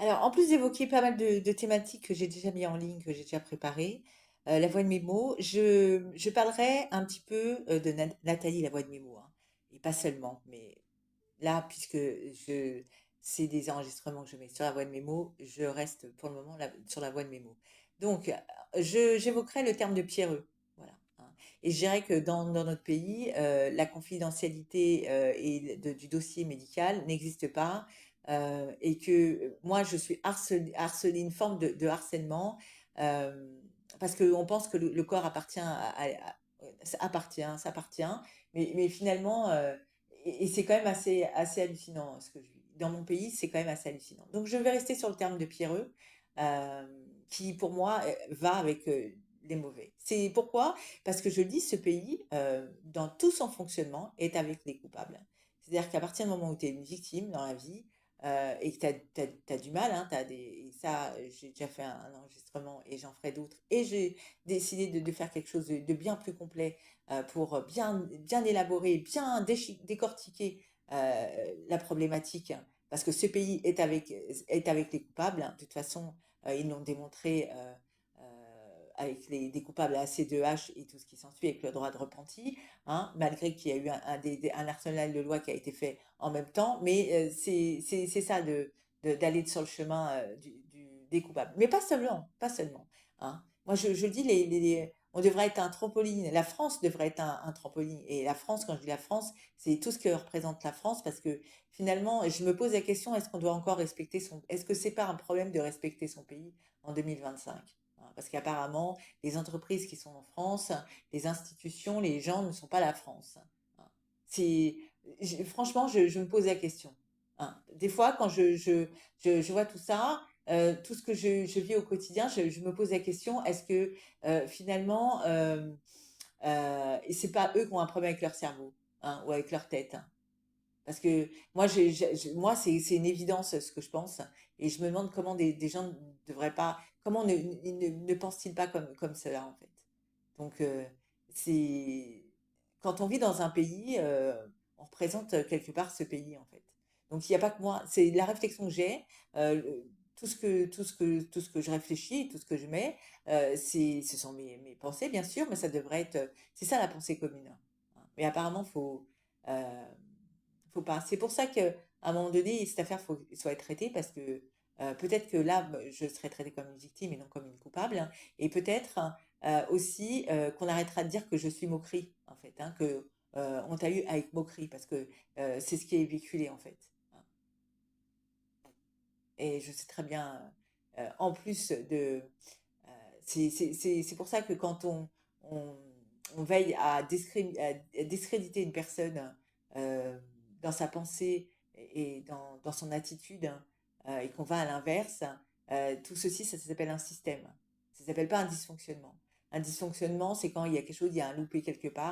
Alors, en plus d'évoquer pas mal de thématiques que j'ai déjà mis en ligne, que j'ai déjà préparées, La Voix de mes mots, je parlerai un petit peu de Nathalie, La Voix de mes mots, hein, et pas seulement, mais là, puisque c'est des enregistrements que je mets sur La Voix de mes mots, je reste pour le moment sur La Voix de mes mots. Donc, j'évoquerai le terme de pierreux, voilà, hein. Et je dirais que dans notre pays, la confidentialité du dossier médical n'existe pas, et que moi, je suis harcelée, une forme de harcèlement, euh, parce qu'on pense que le corps appartient ça appartient, mais finalement, et c'est quand même assez hallucinant ce que je vis. Dans mon pays, c'est quand même assez hallucinant. Donc, je vais rester sur le terme de pierreux, euh, qui pour moi va avec les mauvais. C'est pourquoi? Parce que je dis ce pays, dans tout son fonctionnement, est avec les coupables. C'est-à-dire qu'à partir du moment où tu es une victime dans la vie, et que tu as du mal, hein, et ça, j'ai déjà fait un enregistrement et j'en ferai d'autres, et j'ai décidé de faire quelque chose de bien plus complet, pour bien élaborer, bien décortiquer la problématique, parce que ce pays est avec les coupables, hein. De toute façon, ils l'ont démontré, avec des coupables à C2H et tout ce qui s'ensuit, avec le droit de repenti, hein, malgré qu'il y a eu un arsenal de lois qui a été fait en même temps. Mais c'est ça d'aller sur le chemin des coupables. Mais pas seulement, pas seulement, hein. Moi, je le dis, on devrait être un trampoline. La France devrait être un trampoline. Et la France, quand je dis la France, c'est tout ce que représente la France, parce que finalement, je me pose la question, est-ce qu'on doit encore respecter est-ce que c'est pas un problème de respecter son pays en 2025? Hein, parce qu'apparemment, les entreprises qui sont en France, les institutions, les gens ne sont pas la France. Hein. C'est, franchement, je me pose la question. Hein. Des fois, quand je vois tout ça, tout ce que je vis au quotidien, je me pose la question, est-ce que finalement, et c'est pas eux qui ont un problème avec leur cerveau, hein, ou avec leur tête, hein. Parce que moi, moi c'est une évidence ce que je pense. Et je me demande comment des gens ne devraient pas, comment ne pensent-ils pas comme cela, en fait. Donc, c'est, quand on vit dans un pays, on représente quelque part ce pays, en fait. Donc, il n'y a pas que moi, c'est la réflexion que j'ai, tout ce que je réfléchis, tout ce que je mets, ce sont mes pensées, bien sûr, mais ça devrait être, c'est ça la pensée commune, hein. Mais apparemment, euh, faut pas. C'est pour ça qu'à un moment donné, cette affaire soit traitée, parce que peut-être que là, je serai traitée comme une victime et non comme une coupable, hein. Et peut-être aussi qu'on arrêtera de dire que je suis moquerie, en fait, hein, que on t'a eu avec moquerie, parce que c'est ce qui est véhiculé, en fait, hein. Et je sais très bien, en plus c'est pour ça que quand on, on veille à discréditer une personne, euh, dans sa pensée et dans son attitude, hein, et qu'on va à l'inverse, tout ceci, ça s'appelle un système. Ça s'appelle pas un dysfonctionnement. Un dysfonctionnement, c'est quand il y a quelque chose, il y a un loupé quelque part.